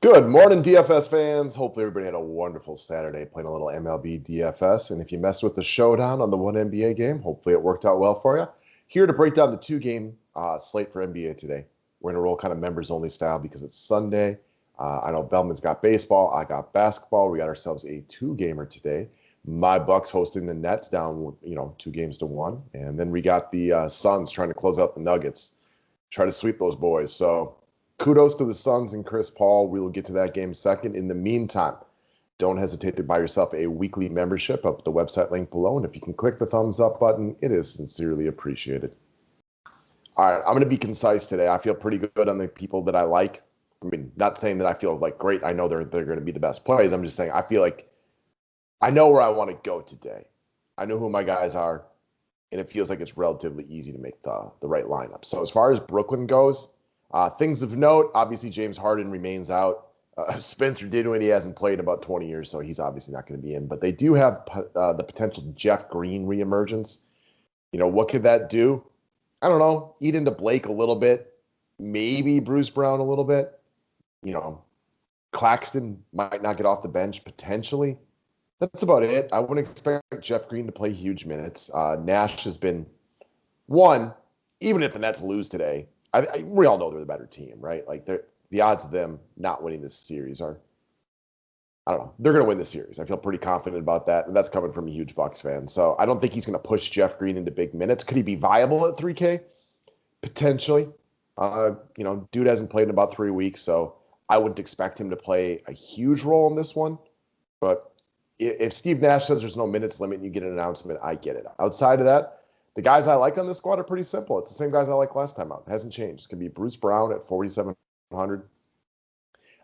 Good morning, DFS fans. Hopefully, everybody had a wonderful Saturday playing a little MLB DFS. And if you messed with the showdown on the one NBA game, hopefully it worked out well for you. Here to break down the two-game slate for NBA today. We're going to roll kind of members-only style because it's Sunday. I know Bellman's got baseball. I got basketball. We got ourselves a two-gamer today. My Bucks hosting the Nets down, 2-1. And then we got the Suns trying to close out the Nuggets, try to sweep those boys. So kudos to the Suns and Chris Paul. We will get to that game second. In the meantime, don't hesitate to buy yourself a weekly membership up at the website link below. And if you can click the thumbs up button, it is sincerely appreciated. All right, I'm going to be concise today. I feel pretty good on the people that I like. I mean, not saying that I feel like great. I know they're going to be the best plays. I'm just saying I feel like I know where I want to go today. I know who my guys are, and it feels like it's relatively easy to make the right lineup. So as far as Brooklyn goes, things of note, obviously James Harden remains out. Spencer Dinwiddie hasn't played in about 20 years, so he's obviously not going to be in. But they do have the potential Jeff Green reemergence. What could that do? I don't know. Eat into Blake a little bit. Maybe Bruce Brown a little bit. Claxton might not get off the bench potentially. That's about it. I wouldn't expect Jeff Green to play huge minutes. Nash has been one, even if the Nets lose today, we all know they're the better team, right? Like the odds of them not winning this series are, I don't know. They're going to win the series. I feel pretty confident about that, and that's coming from a huge Bucks fan. So I don't think he's going to push Jeff Green into big minutes. Could he be viable at 3K? Potentially. Dude hasn't played in about 3 weeks, so I wouldn't expect him to play a huge role in this one. But if Steve Nash says there's no minutes limit and you get an announcement, I get it. Outside of that, the guys I like on this squad are pretty simple. It's the same guys I like last time out. It hasn't changed. It's going to be Bruce Brown at 4,700.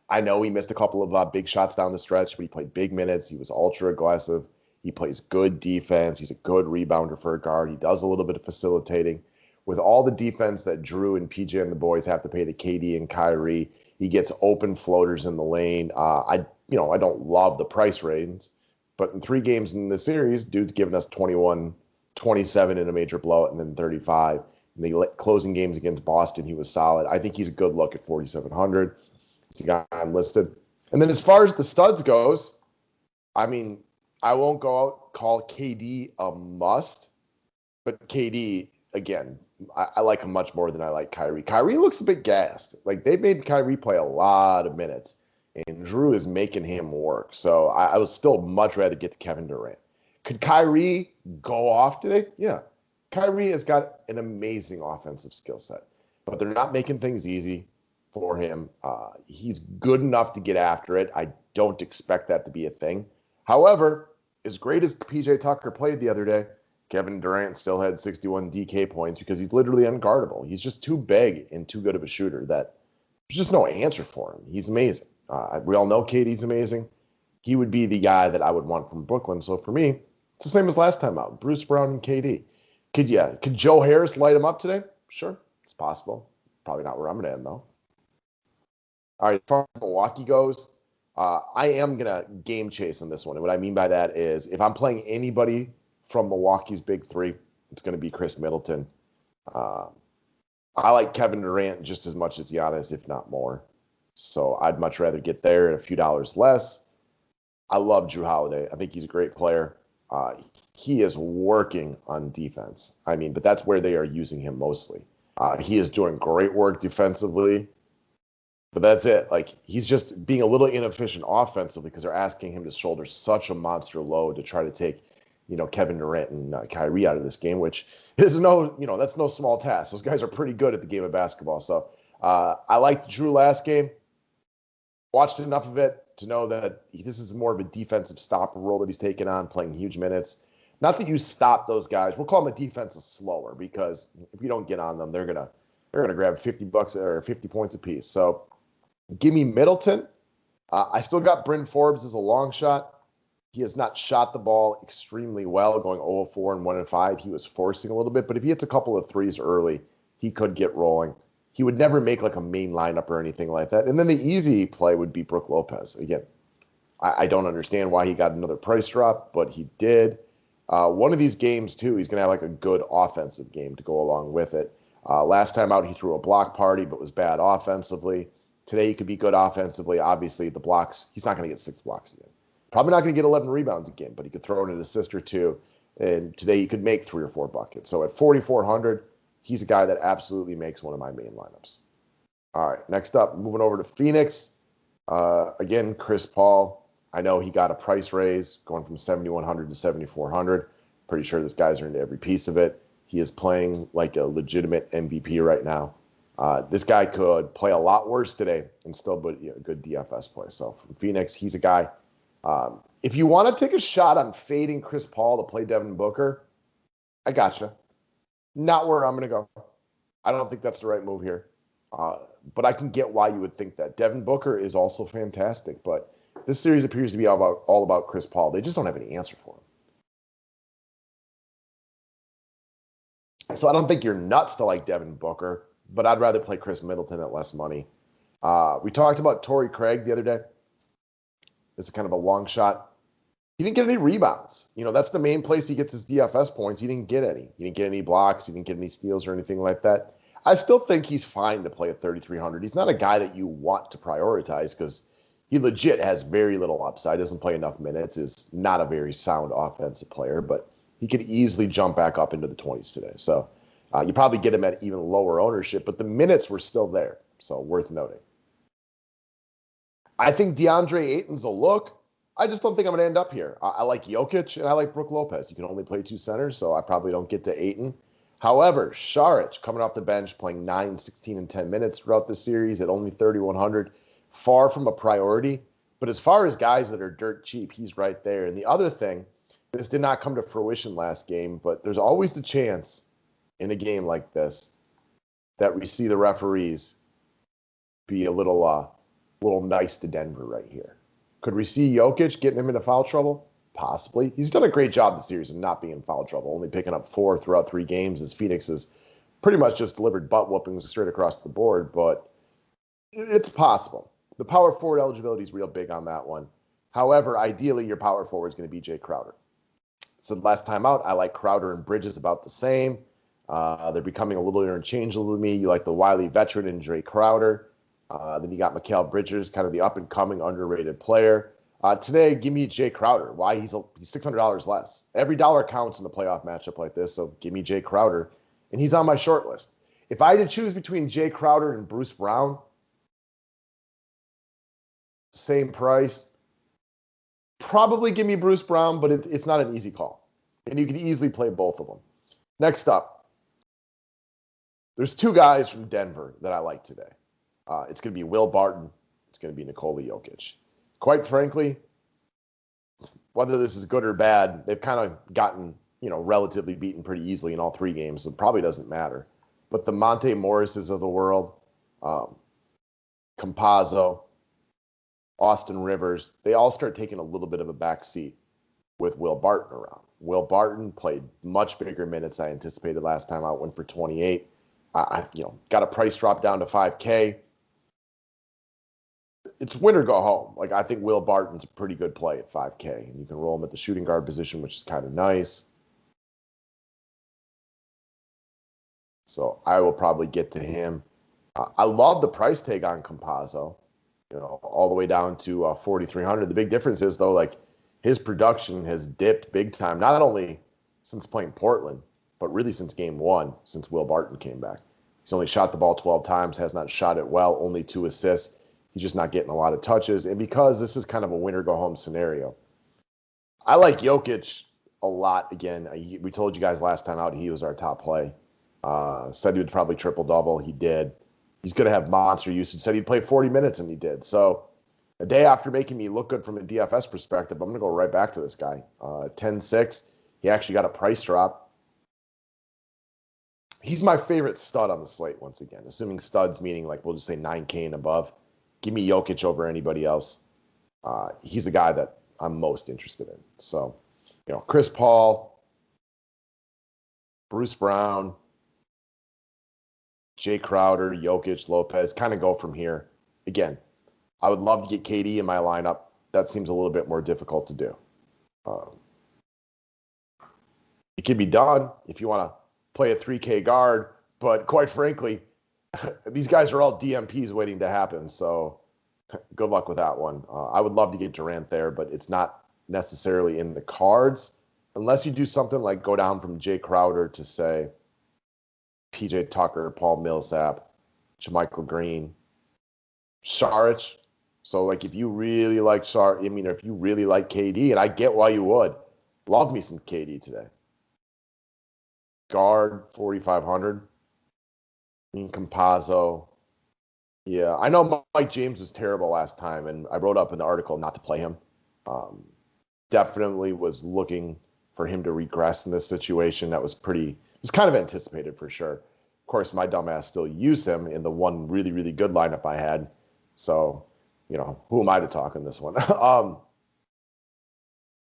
I know he missed a couple of big shots down the stretch, but he played big minutes. He was ultra aggressive. He plays good defense. He's a good rebounder for a guard. He does a little bit of facilitating. With all the defense that Drew and PJ and the boys have to pay to KD and Kyrie, he gets open floaters in the lane. I don't love the price range, but in 3 games in the series, dude's given us 21, 27 in a major blowout, and then 35. In the closing games against Boston, he was solid. I think he's a good look at 4,700. It's the guy I'm listed. And then as far as the studs goes, I mean, I won't go out call KD a must, but KD, again, I like him much more than I like Kyrie. Kyrie looks a bit gassed. Like, they made Kyrie play a lot of minutes, and Drew is making him work. So I would still much rather get to Kevin Durant. Could Kyrie go off today? Yeah. Kyrie has got an amazing offensive skill set, but they're not making things easy for him. He's good enough to get after it. I don't expect that to be a thing. However, as great as PJ Tucker played the other day, Kevin Durant still had 61 DK points because he's literally unguardable. He's just too big and too good of a shooter that there's just no answer for him. He's amazing. We all know KD's amazing. He would be the guy that I would want from Brooklyn. So for me, it's the same as last time out. Bruce Brown and KD. Could Joe Harris light him up today? Sure, it's possible. Probably not where I'm going to end, though. All right, as far as Milwaukee goes, I am going to game chase on this one. And what I mean by that is if I'm playing anybody from Milwaukee's big 3, it's going to be Chris Middleton. I like Kevin Durant just as much as Giannis, if not more. So I'd much rather get there at a few dollars less. I love Drew Holiday. I think he's a great player. He is working on defense. But that's where they are using him mostly. He is doing great work defensively. But that's it. Like, he's just being a little inefficient offensively because they're asking him to shoulder such a monster load to try to take, Kevin Durant and Kyrie out of this game, which is that's no small task. Those guys are pretty good at the game of basketball. So I liked Drew last game. Watched enough of it to know that this is more of a defensive stopper role that he's taken on, playing huge minutes. Not that you stop those guys. We'll call them a defensive slower because if you don't get on them, they're gonna grab $50 or 50 points apiece. So give me Middleton. I still got Bryn Forbes as a long shot. He has not shot the ball extremely well, going 0-4 and 1-5. He was forcing a little bit, but if he hits a couple of threes early, he could get rolling. He would never make like a main lineup or anything like that. And then the easy play would be Brook Lopez. Again, I don't understand why he got another price drop, but he did. One of these games, too, he's going to have like a good offensive game to go along with it. Last time out, he threw a block party, but was bad offensively. Today he could be good offensively. Obviously, the blocks, he's not going to get 6 blocks again. Probably not going to get 11 rebounds again, but he could throw in an assist or 2. And today he could make 3 or 4 buckets. So at 4,400, he's a guy that absolutely makes one of my main lineups. All right, next up, moving over to Phoenix. Again, Chris Paul. I know he got a price raise going from 7,100 to 7,400. Pretty sure this guy's earned every piece of it. He is playing like a legitimate MVP right now. This guy could play a lot worse today and still be a good DFS play. So from Phoenix, he's a guy. If you want to take a shot on fading Chris Paul to play Devin Booker, I gotcha. Not where I'm going to go. I don't think that's the right move here. But I can get why you would think that. Devin Booker is also fantastic, but this series appears to be all about Chris Paul. They just don't have any answer for him. So I don't think you're nuts to like Devin Booker, but I'd rather play Chris Middleton at less money. We talked about Torrey Craig the other day. This is kind of a long shot. He didn't get any rebounds. That's the main place he gets his DFS points. He didn't get any. He didn't get any blocks. He didn't get any steals or anything like that. I still think he's fine to play at 3,300. He's not a guy that you want to prioritize because he legit has very little upside, doesn't play enough minutes, is not a very sound offensive player, but he could easily jump back up into the 20s today. So you probably get him at even lower ownership, but the minutes were still there, so worth noting. I think DeAndre Ayton's a look. I just don't think I'm going to end up here. I like Jokic and I like Brook Lopez. You can only play 2 centers, so I probably don't get to Ayton. However, Saric coming off the bench, playing 9, 16, and 10 minutes throughout the series at only 3,100, far from a priority. But as far as guys that are dirt cheap, he's right there. And the other thing, this did not come to fruition last game, but there's always the chance in a game like this that we see the referees be a little nice to Denver right here. Could we see Jokic getting him into foul trouble? Possibly. He's done a great job this series of not being in foul trouble, only picking up 4 throughout 3 games as Phoenix has pretty much just delivered butt whoopings straight across the board, but it's possible. The power forward eligibility is real big on that one. However, ideally, your power forward is going to be Jay Crowder. So last time out, I like Crowder and Bridges about the same. They're becoming a little interchangeable to me. You like the wily veteran in Jay Crowder. Then you got Mikal Bridges, kind of the up-and-coming underrated player. Today, give me Jay Crowder. Why? He's $600 less. Every dollar counts in a playoff matchup like this, so give me Jay Crowder. And he's on my short list. If I had to choose between Jay Crowder and Bruce Brown, same price, probably give me Bruce Brown, but it's not an easy call. And you can easily play both of them. Next up, there's 2 guys from Denver that I like today. It's going to be Will Barton. It's going to be Nikola Jokic. Quite frankly, whether this is good or bad, they've kind of gotten, relatively beaten pretty easily in all 3 games, so it probably doesn't matter. But the Monte Morrises of the world, Campazzo, Austin Rivers, they all start taking a little bit of a back seat with Will Barton around. Will Barton played much bigger minutes than I anticipated last time out, went for 28. Got a price drop down to 5K. It's win or go home. Like, I think Will Barton's a pretty good play at 5K, and you can roll him at the shooting guard position, which is kind of nice. So I will probably get to him. I love the price tag on Campazzo, all the way down to 4,300. The big difference is, though, like, his production has dipped big time, not only since playing Portland, but really since game 1, since Will Barton came back. He's only shot the ball 12 times, has not shot it well, only 2 assists. He's just not getting a lot of touches. And because this is kind of a winner-go-home scenario, I like Jokic a lot. Again, we told you guys last time out he was our top play. Said he would probably triple-double. He did. He's going to have monster usage. Said he'd play 40 minutes, and he did. So a day after making me look good from a DFS perspective, I'm going to go right back to this guy. 10-6. He actually got a price drop. He's my favorite stud on the slate once again, assuming studs meaning, like, we'll just say 9K and above. Give me Jokic over anybody else. He's the guy that I'm most interested in. So, Chris Paul, Bruce Brown, Jay Crowder, Jokic, Lopez, kind of go from here. Again, I would love to get KD in my lineup. That seems a little bit more difficult to do. It can be done if you want to play a 3K guard, but quite frankly, these guys are all DMPs waiting to happen. So good luck with that one. I would love to get Durant there, but it's not necessarily in the cards unless you do something like go down from Jay Crowder to say PJ Tucker, Paul Millsap, JaMychal Green, Saric. So like if you really like if you really like KD, and I get why you would, love me some KD today. Guard 4,500. Campazzo. Yeah, I know Mike James was terrible last time, and I wrote up in the article not to play him. Um, Definitely was looking for him to regress in this situation. That was kind of anticipated for sure. Of course, my dumbass still used him in the one really, really good lineup I had. So, who am I to talk in this one?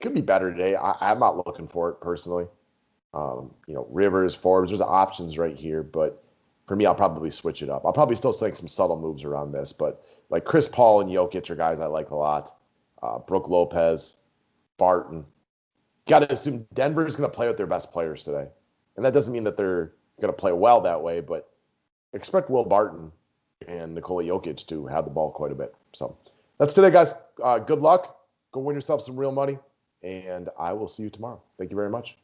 Could be better today. I'm not looking for it personally. Rivers, Forbes, there's options right here, but for me, I'll probably switch it up. I'll probably still make some subtle moves around this, but like Chris Paul and Jokic are guys I like a lot. Brook Lopez, Barton. Got to assume Denver's going to play with their best players today. And that doesn't mean that they're going to play well that way, but expect Will Barton and Nikola Jokic to have the ball quite a bit. So that's today, guys. Good luck. Go win yourself some real money, and I will see you tomorrow. Thank you very much.